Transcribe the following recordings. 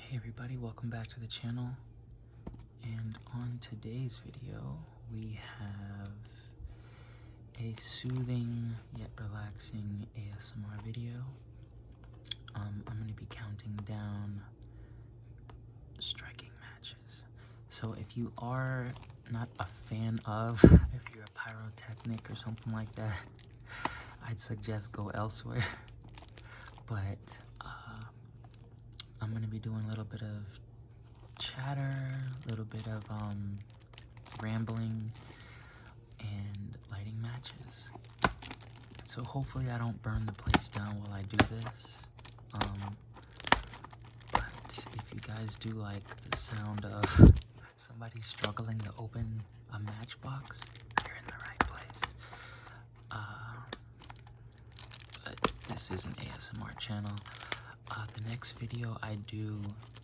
Hey everybody, welcome back to the channel. And on today's video, we have a soothing yet relaxing ASMR video. I'm going to be counting down striking matches. So if you are not a fan of, if you're a pyrotechnic or something like that, I'd suggest go elsewhere. But I'm going to be doing a little bit of chatter, a little bit of rambling, and lighting matches. So hopefully I don't burn the place down while I do this. But if you guys do like the sound of somebody struggling to open a matchbox, you're in the right place. But this is an ASMR channel. The next video I do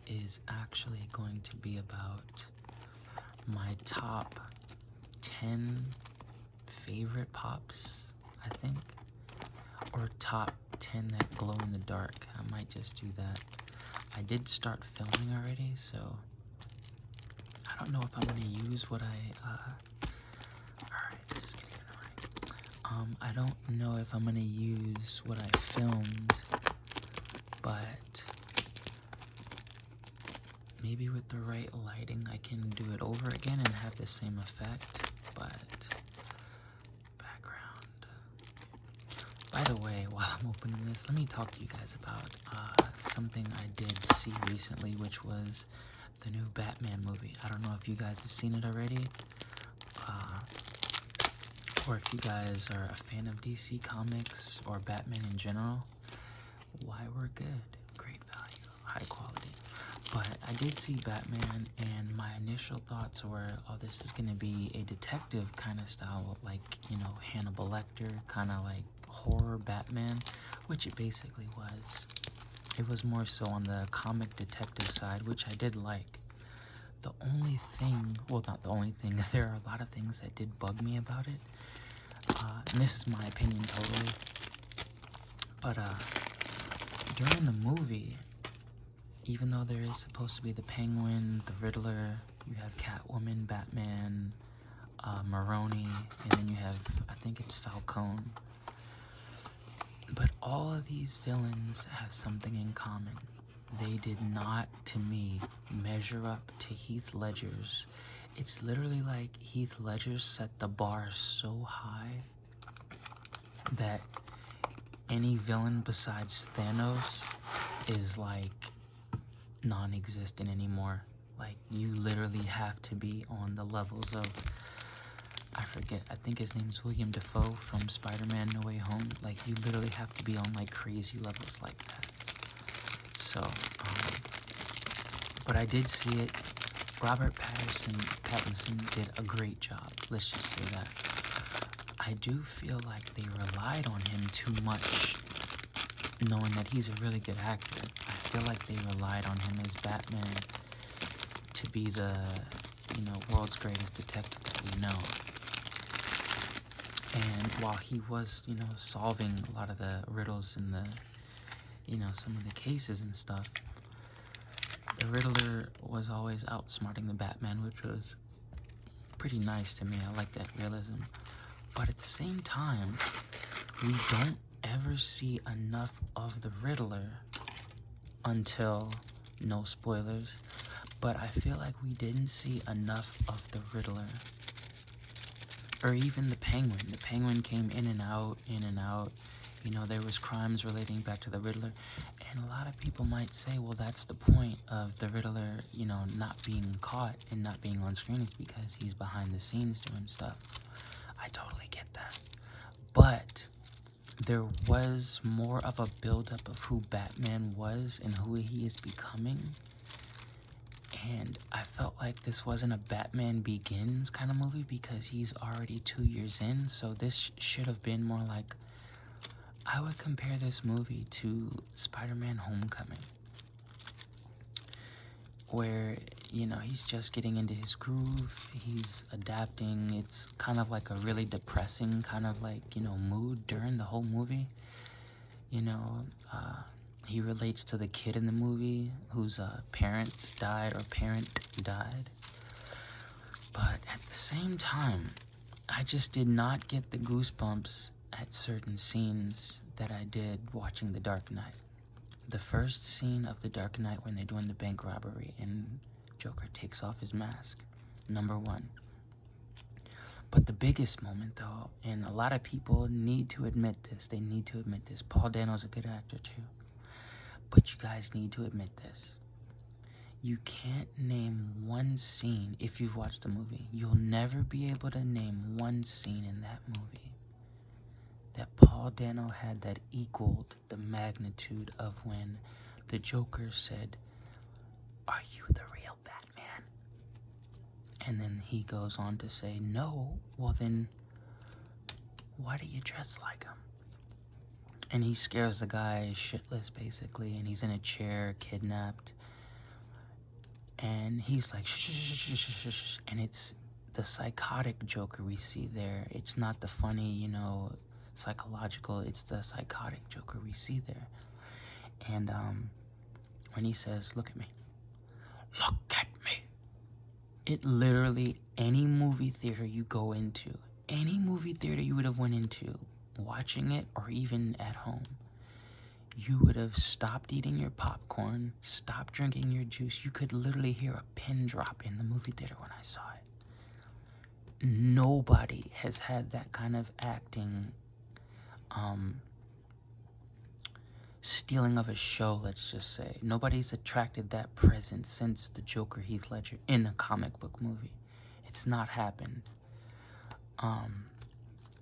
is actually going to be about my top 10 favorite pops, I think, or top 10 that glow in the dark. I might just do that. I did start filming already, so I don't know if I'm going to use what alright, this is getting annoying. I don't know if I'm going to use what I filmed, but maybe with the right lighting I can do it over again and have the same effect. But background. By the way, while I'm opening this, let me talk to you guys about something I did see recently, which was the new Batman movie. I don't know if you guys have seen it already, or if you guys are a fan of DC Comics or Batman in general. Why, we're good. Great value, high quality. But I did see Batman, and my initial thoughts were, oh, this is going to be a detective kind of style, like, you know, Hannibal Lecter, kind of like horror Batman, which it basically was. It was more so on the comic detective side, which I did like. The only thing, well, not the only thing, there are a lot of things that did bug me about it. And this is my opinion totally. But, during the movie, even though there is supposed to be the Penguin, the Riddler, you have Catwoman, Batman, Maroni, and then you have, I think it's Falcone. But all of these villains have something in common. They did not, to me, measure up to Heath Ledger's. It's literally like Heath Ledger set the bar so high that any villain besides Thanos is like non-existent anymore. Like, you literally have to be on the levels of, I forget, I think his name's William Dafoe from Spider-Man No Way Home. Like, you literally have to be on like crazy levels like that. So but I did see it. Robert Pattinson did a great job, let's just say that. I do feel like they relied on him too much, knowing that he's a really good actor. I feel like they relied on him as Batman to be the, you know, world's greatest detective that we know. And while he was, you know, solving a lot of the riddles and the, you know, some of the cases and stuff, the Riddler was always outsmarting the Batman, which was pretty nice to me. I like that realism. But at the same time, we don't ever see enough of the Riddler until, no spoilers, but I feel like we didn't see enough of the Riddler. Or even the Penguin. The Penguin came in and out, you know, there was crimes relating back to the Riddler, and a lot of people might say, well, that's the point of the Riddler, you know, not being caught and not being on screen, is because he's behind the scenes doing stuff. I totally get that. But there was more of a buildup of who Batman was and who he is becoming. And I felt like this wasn't a Batman Begins kind of movie, because he's already 2 years in. So this should have been more like, I would compare this movie to Spider-Man Homecoming, where, you know, he's just getting into his groove, he's adapting. It's kind of like a really depressing kind of like, you know, mood during the whole movie. You know, he relates to the kid in the movie whose parents died or parent died. But at the same time, I just did not get the goosebumps at certain scenes that I did watching The Dark Knight. The first scene of The Dark Knight when they're doing the bank robbery and Joker takes off his mask. Number one. But the biggest moment, though, and a lot of people need to admit this, they need to admit this. Paul Dano's a good actor, too. But you guys need to admit this. You can't name one scene, if you've watched the movie, you'll never be able to name one scene in that movie that Paul Dano had that equaled the magnitude of when the Joker said, "Are you the real Batman?" And then he goes on to say, "No, well then, why do you dress like him?" And he scares the guy shitless, basically, and he's in a chair, kidnapped. And he's like, shh, shh, shh, shh, shh, shh. And it's the psychotic Joker we see there. It's not the funny, psychological. It's the psychotic Joker we see there. And when he says, "Look at me. Look at me." It literally, any movie theater you go into, any movie theater you would have went into, watching it or even at home, you would have stopped eating your popcorn, stopped drinking your juice. You could literally hear a pin drop in the movie theater when I saw it. Nobody has had that kind of acting, stealing of a show, let's just say. Nobody's attracted that presence since the Joker Heath Ledger in a comic book movie. It's not happened.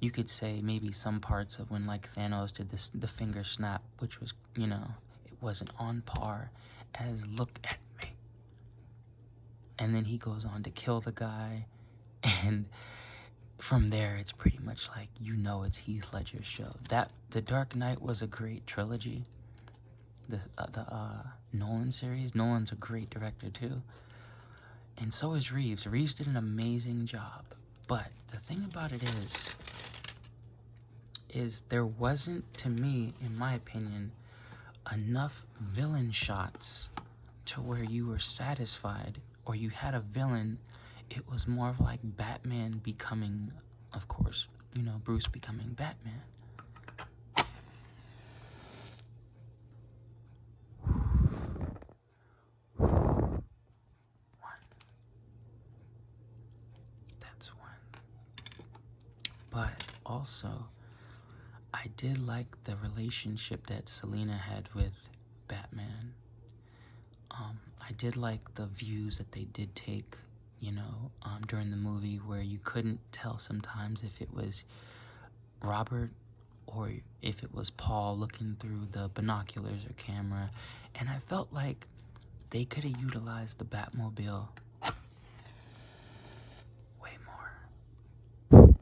You could say maybe some parts of when like Thanos did the finger snap, which was, it wasn't on par as "look at me." And then he goes on to kill the guy, and from there it's pretty much like, it's Heath Ledger's show. The Dark Knight was a great trilogy. The Nolan series. Nolan's a great director too. And so is Reeves. Reeves did an amazing job. But the thing about it is there wasn't, to me, in my opinion, enough villain shots to where you were satisfied or you had a villain. It was more of like Batman becoming, of course, Bruce becoming Batman. That's one. But also, I did like the relationship that Selina had with Batman. I did like the views that they did take, during the movie, where you couldn't tell sometimes if it was Robert or if it was Paul looking through the binoculars or camera. And I felt like they could have utilized the Batmobile way more.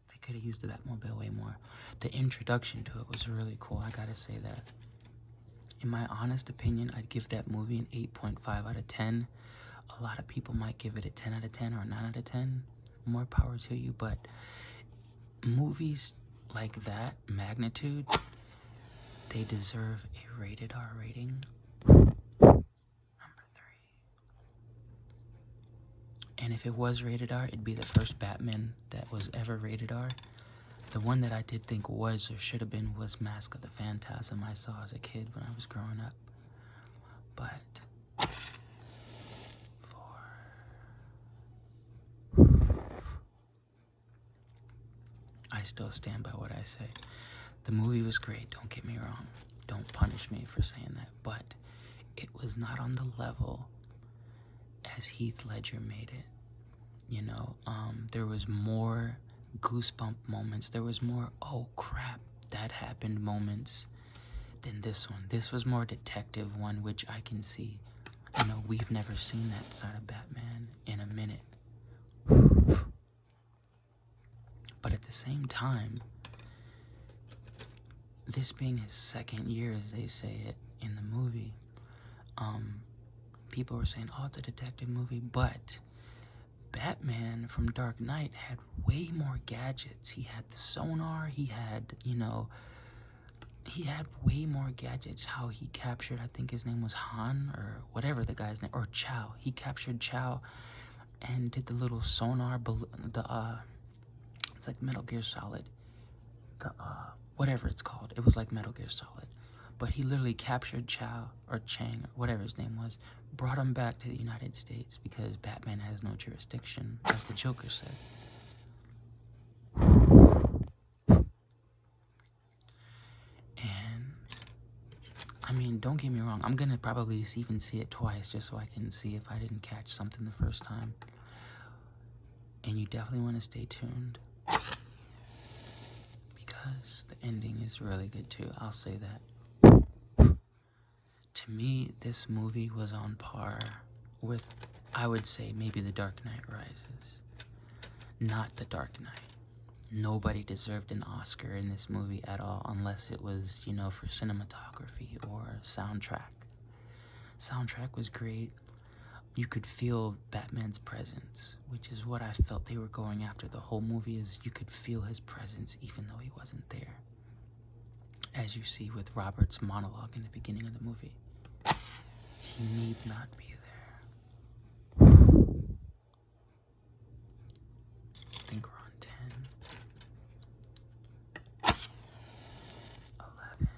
They could have used the Batmobile way more. The introduction to it was really cool, I gotta say that. In my honest opinion, I'd give that movie an 8.5 out of 10. A lot of people might give it a 10 out of 10 or a 9 out of 10. More power to you, but movies like that magnitude, they deserve a rated R rating. Number 3. And if it was rated R, it'd be the first Batman that was ever rated R. The one that I did think was or should have been was Mask of the Phantasm I saw as a kid when I was growing up. But I still stand by what I say. The movie was great, don't get me wrong. Don't punish me for saying that. But it was not on the level as Heath Ledger made it. There was more goosebump moments. There was more, oh crap, that happened moments than this one. This was more detective one, which I can see. We've never seen that side of Batman in a minute. But at the same time, this being his second year, as they say it in the movie, people were saying, oh, it's a detective movie, but Batman from Dark Knight had way more gadgets. He had the sonar, he had, he had way more gadgets. How he captured, I think his name was Han or whatever the guy's name, or Chow. He captured Chow and did the little sonar, it's like Metal Gear Solid, the whatever it's called. It was like Metal Gear Solid, but he literally captured Chow or Chang or whatever his name was, brought him back to the United States because Batman has no jurisdiction, as the Joker said. And I mean, don't get me wrong, I'm gonna probably even see it twice just so I can see if I didn't catch something the first time. And you definitely want to stay tuned, because the ending is really good too, I'll say that. To me, this movie was on par with, I would say, maybe The Dark Knight Rises. Not The Dark Knight. Nobody deserved an Oscar in this movie at all, unless it was, you know, for cinematography or soundtrack. Soundtrack was great. You could feel Batman's presence, which is what I felt they were going after the whole movie, is you could feel his presence even though he wasn't there. As you see with Robert's monologue in the beginning of the movie. He need not be there. I think we're on 10. 11.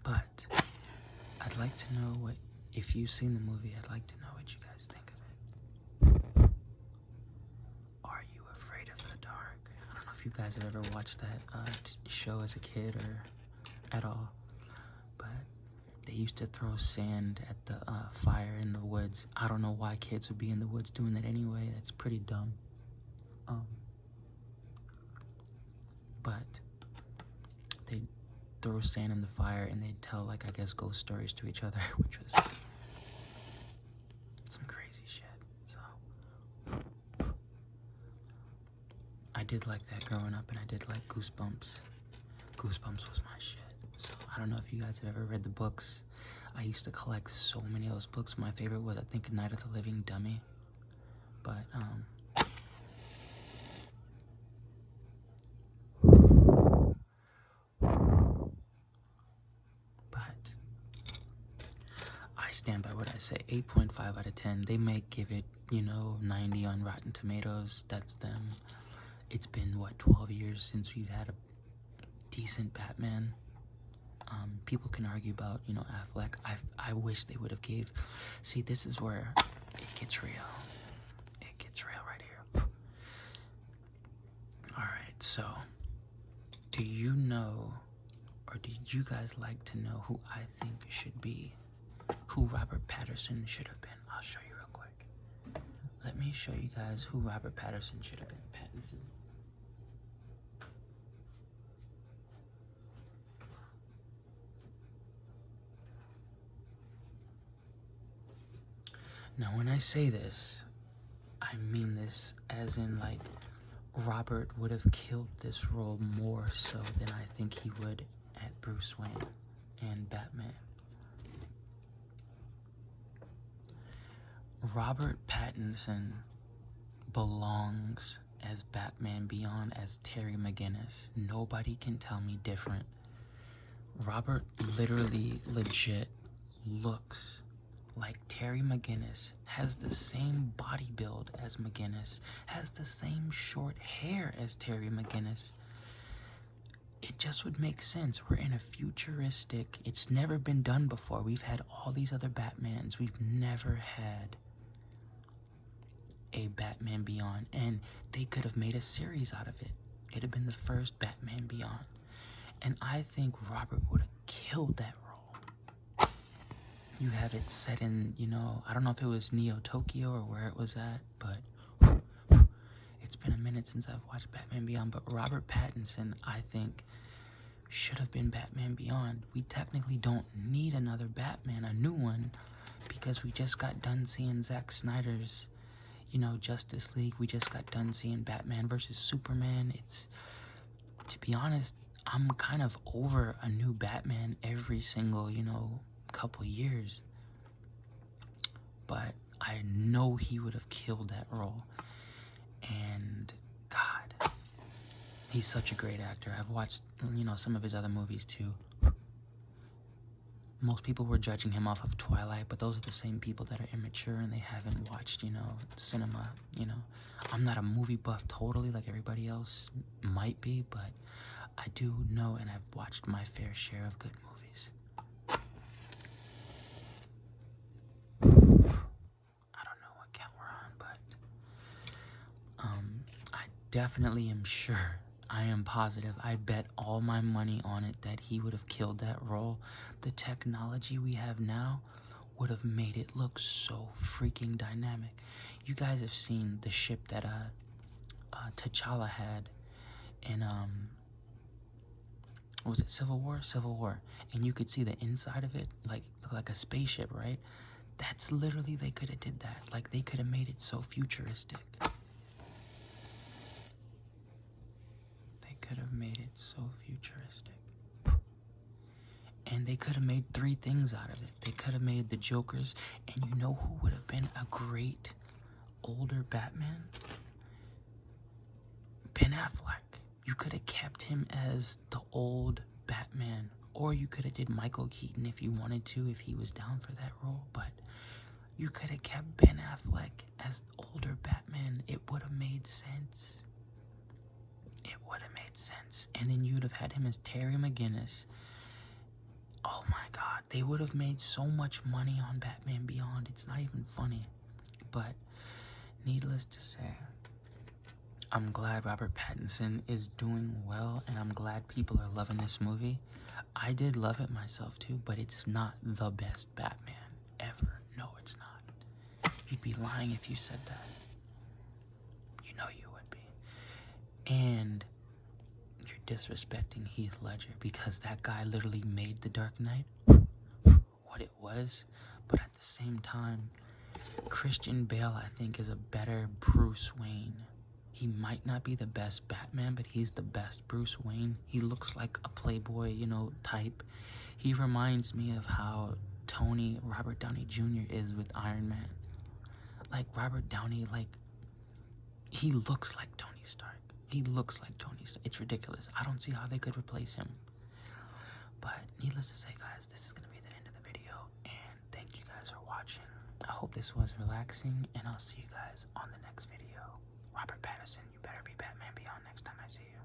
But I'd like to know what, if you've seen the movie, I'd like to know what you guys think of it. Are you afraid of the dark? I don't know if you guys have ever watched that show as a kid or at all, but they used to throw sand at the fire in the woods. I don't know why kids would be in the woods doing that anyway. That's pretty dumb. But they throw sand in the fire and they'd tell, like, I guess, ghost stories to each other, which was some crazy shit. So I did like that growing up, and I did like Goosebumps. Goosebumps was my shit. So I don't know if you guys have ever read the books. I used to collect so many of those books. My favorite was, I think, Night of the Living Dummy. But I stand by what I say. 8.5 out of 10. They may give it, you know, 90 on Rotten Tomatoes. That's them. It's been, what, 12 years since we've had a decent Batman. People can argue about, you know, Affleck. I wish they would have gave. See, this is where it gets real. It gets real right here. Alright, so do you know, or did you guys like to know who I think should be, who Robert Pattinson should have been? I'll show you real quick. Let me show you guys who Robert Pattinson should have been. Pattinson. Now, when I say this, I mean this as in, like, Robert would have killed this role more so than I think he would at Bruce Wayne and Batman. Robert Pattinson belongs as Batman Beyond as Terry McGinnis. Nobody can tell me different. Robert literally, legit looks like Terry McGinnis, has the same body build as McGinnis, has the same short hair as Terry McGinnis. It just would make sense. We're in a futuristic, it's never been done before. We've had all these other Batmans. We've never had a Batman Beyond, and they could have made a series out of it. It'd have been the first Batman Beyond. And I think Robert would have killed that role. You have it set in, you know, I don't know if it was Neo Tokyo or where it was at, but it's been a minute since I've watched Batman Beyond. But Robert Pattinson, I think, should have been Batman Beyond. We technically don't need another Batman, a new one, because we just got done seeing Zack Snyder's, you know, Justice League. We just got done seeing Batman versus Superman. It's, to be honest, I'm kind of over a new Batman every single, you know, couple years. but I know he would have killed that role. And God, he's such a great actor. I've watched, some of his other movies too. Most people were judging him off of Twilight, but those are the same people that are immature and they haven't watched, cinema, I'm not a movie buff totally like everybody else might be, but I do know and I've watched my fair share of good movies. I don't know what count we're on, but I definitely am sure, I am positive, I bet all my money on it that he would have killed that role. The technology we have now would have made it look so freaking dynamic. You guys have seen the ship that T'Challa had in what was it, Civil War, and you could see the inside of it like a spaceship, right? That's literally, they could have did that. Like, they could have made it so futuristic. They could have made it so futuristic. And they could have made 3 things out of it. They could have made the Jokers, and you know who would have been a great older Batman? Ben Affleck. You could have kept him as the old Batman, or you could have did Michael Keaton if you wanted to, if he was down for that role, but you could have kept Ben Affleck as the older Batman. It would have made sense. It would have made sense. And then you'd have had him as Terry McGinnis. Oh my God, they would have made so much money on Batman Beyond. It's not even funny. But needless to say, I'm glad Robert Pattinson is doing well, and I'm glad people are loving this movie. I did love it myself too, but it's not the best Batman ever. No, it's not. You'd be lying if you said that. You know you would be. And you're disrespecting Heath Ledger, because that guy literally made The Dark Knight what it was. But at the same time, Christian Bale, I think, is a better Bruce Wayne. He might not be the best Batman, but he's the best Bruce Wayne. He looks like a playboy, type. He reminds me of how Robert Downey Jr. is with Iron Man. Like, Robert Downey, he looks like Tony Stark. He looks like Tony Stark. It's ridiculous. I don't see how they could replace him. But needless to say, guys, this is going to be the end of the video. And thank you guys for watching. I hope this was relaxing, and I'll see you guys on the next video. Robert Pattinson, you better be Batman Beyond next time I see you.